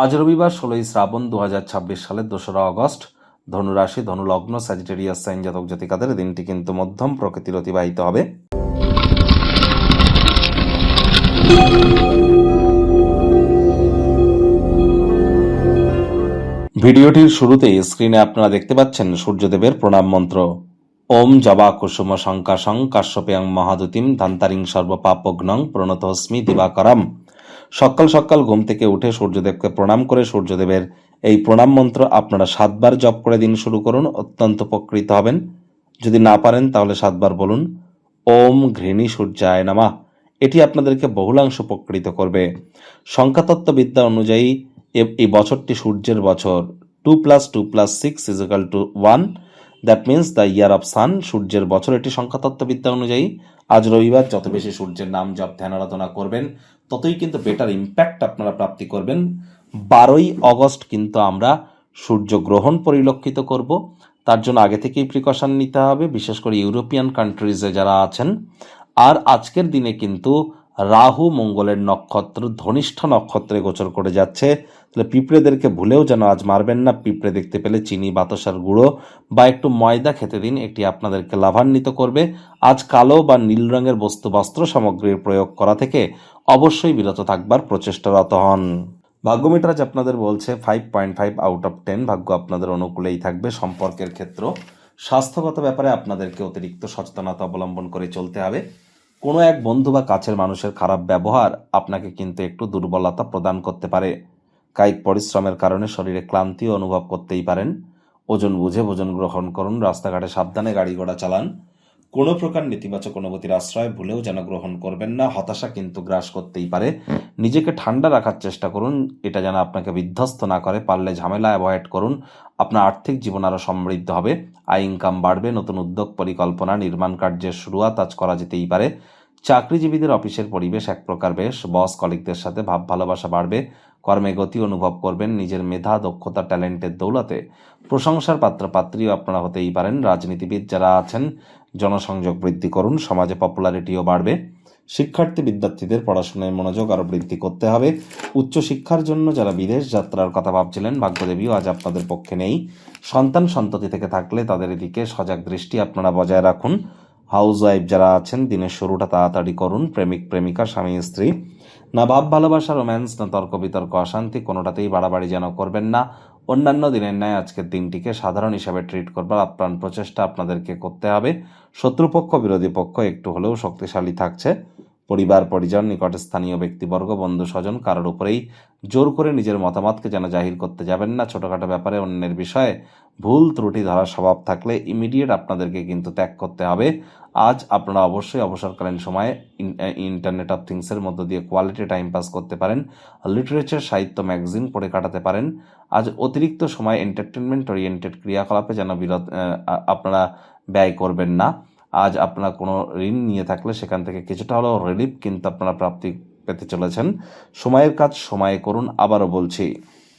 আজ রবিবার ১৬ই শ্রাবণ ২০২৬ সালের ২রা অগস্ট। ধনুরাশি, ধনুলগ্ন, স্যাজিটেরিয়াস সাইন জাতক জাতিকাদের দিনটি কিন্তু মধ্যম প্রকৃতির অতিবাহিত হবে। ভিডিওটির শুরুতেই স্ক্রিনে আপনারা দেখতে পাচ্ছেন সূর্যদেবের প্রণাম মন্ত্র। ওম জবা কুসুম শঙ্কাশং কাশ্যপেয়ং মহাদুতিম ধান্তারিং সর্বপাপগ্নং প্রণতস্মি দিবাকরম। সকাল সকাল ঘুম থেকে উঠে সূর্যদেবকে প্রণাম করে সূর্যদেবের এই প্রণাম মন্ত্র আপনারা 7 বার জপ করে দিন শুরু করুন, অত্যন্ত উপকৃত হবেন। যদি না পারেন তাহলে 7 বার বলুন ওম ঘৃণী সূর্যায় নমঃ। এটি আপনাদেরকে বহুলাংশ উপকৃত করবে। সংখ্যাতত্ত্ববিদ্যা অনুযায়ী এই বছরটি সূর্যের বছর। 2 + 2 + 6 = 1, that means the year of sun. সূর্যের বছর এটি সংখ্যাতত্ত্ববিদ্যা অনুযায়ী। আজ রবিবার যত বেশি সূর্যের নাম জপ ধ্যান আরাধনা করবেন ততই কিন্তু বেটার ইম্প্যাক্ট আপনারা প্রাপ্তি করবেন। 12ই অগস্ট কিন্তু আমরা সূর্যগ্রহণ পরিলক্ষিত করব। তার জন্য আগে থেকেই প্রিকশন নিতে হবে, বিশেষ করে ইউরোপিয়ান কান্ট্রিজে যারা আছেন। আর আজকের দিনে কিন্তু রাহু মঙ্গলের নক্ষত্র ধনিষ্ঠ নক্ষত্রে গোচর করে যাচ্ছে। তাহলে পিঁপড়েদেরকে ভুলেও যেন আজ মারবেন না। পিঁপড়ে দেখতে পেলে চিনি, বাতাসার গুঁড়ো বা একটু ময়দা খেতে দিন, এটি আপনাদেরকে লাভান্বিত করবে। আজ কালো বা নীল রঙের বস্ত্র সামগ্রীর প্রয়োগ করা থেকে অবশ্যই বিরত থাকবার প্রচেষ্টারত হন। ভাগ্যমিটার আজ আপনাদের বলছে 5.5 আউট অফ 10। ভাগ্য আপনাদের অনুকূলেই থাকবে। সম্পর্কের ক্ষেত্র, স্বাস্থ্যগত ব্যাপারে আপনাদেরকে অতিরিক্ত সচেতনতা অবলম্বন করে চলতে হবে। কোনো এক বন্ধু বা কাছের মানুষের খারাপ ব্যবহার আপনাকে কিন্তু একটু দুর্বলতা প্রদান করতে পারে। কায়িক পরিশ্রমের কারণে শরীরে ক্লান্তিও অনুভব করতেই পারেন। ওজন বুঝে ভোজন গ্রহণ করুন। রাস্তাঘাটে সাবধানে গাড়ি ঘোড়া চালান। কোনো প্রকার নেতিবাচক অনুভূতির আশ্রয় ভুলেও যেন গ্রহণ করবেন না। হতাশা কিন্তু গ্রাস করতেই পারে। নিজেকে ঠান্ডা রাখার চেষ্টা করুন, এটা যেন আপনাকে বিধ্বস্ত না করে। পারলে ঝামেলা অ্যাভয়েড করুন। আপনার আর্থিক জীবন আরও সমৃদ্ধ হবে। আয় ইনকাম বাড়বে। নতুন উদ্যোগ, পরিকল্পনা, নির্মাণ কার্যের শুরুয়াত আজ করা যেতেই পারে। চাকরিজীবীদের অফিসের পরিবেশ এক প্রকার বেশ। বস কলিগদের সাথে ভাব ভালোবাসা বাড়বে। কর্মে গতি অনুভব করবেন। নিজের মেধা, দক্ষতা, ট্যালেন্টের দৌলতে প্রশংসার পাত্রপাত্রীও আপনারা হতেই পারেন। রাজনীতিবিদ যারা আছেন জনসংযোগ বৃদ্ধি করুন। সমাজে পপুলারিটিও বাড়বে। শিক্ষার্থী বিদ্যার্থীদের পড়াশোনায় মনোযোগ আরও বৃদ্ধি করতে হবে। উচ্চশিক্ষার জন্য যারা বিদেশ যাত্রার কথা ভাবছিলেন, ভাগ্যদেবীও আজ আপনাদের পক্ষে নেই। সন্তান সন্ততি থেকে থাকলে তাদের দিকে সজাগ দৃষ্টি আপনারা বজায় রাখুন। হাউস ওয়াইফ যারা আছেন দিনের শুরুটা তাড়াতাড়ি করুন। প্রেমিক প্রেমিকা, স্বামী স্ত্রী, না ভাব ভালোবাসা, রোম্যান্স, না তর্ক বিতর্ক, অশান্তি, কোনোটাতেই বাড়াবাড়ি যেন করবেন না। অন্যান্য দিনের ন্যায় আজকের দিনটিকে সাধারণ হিসাবে ট্রিট করবার আপ্রাণ প্রচেষ্টা আপনাদেরকে করতে হবে। শত্রুপক্ষ বিরোধী পক্ষ একটু হলেও শক্তিশালী থাকছে। পরিবার পরিজন, নিকট স্থানীয় ব্যক্তিবর্গ, বন্ধু স্বজন কারোর উপরেই জোর করে নিজের মতামতকে যেন জাহির করতে যাবেন না। ছোটোখাটো ব্যাপারে অন্যের বিষয়ে ভুল ত্রুটি ধরার স্বভাব থাকলে ইমিডিয়েট আপনাদেরকে কিন্তু ত্যাগ করতে হবে। আজ আপনারা অবশ্যই অবসরকালীন সময়ে ইন্টারনেট অফ থিংসের মধ্য দিয়ে কোয়ালিটি টাইম পাস করতে পারেন। লিটারেচার, সাহিত্য, ম্যাগাজিন পড়ে কাটাতে পারেন। আজ অতিরিক্ত সময় এন্টারটেনমেন্ট ওরিয়েন্টেড ক্রিয়াকলাপে যেন আপনারা ব্যয় করবেন না। আজ আপনারা কোনো ঋণ নিয়ে থাকলে সেখান থেকে কিছুটা হলেও রিলিফ কিন্তু আপনারা প্রাপ্তি পেতে চলেছেন। সময়ের কাজ সময়ে করুন। আবারও বলছি,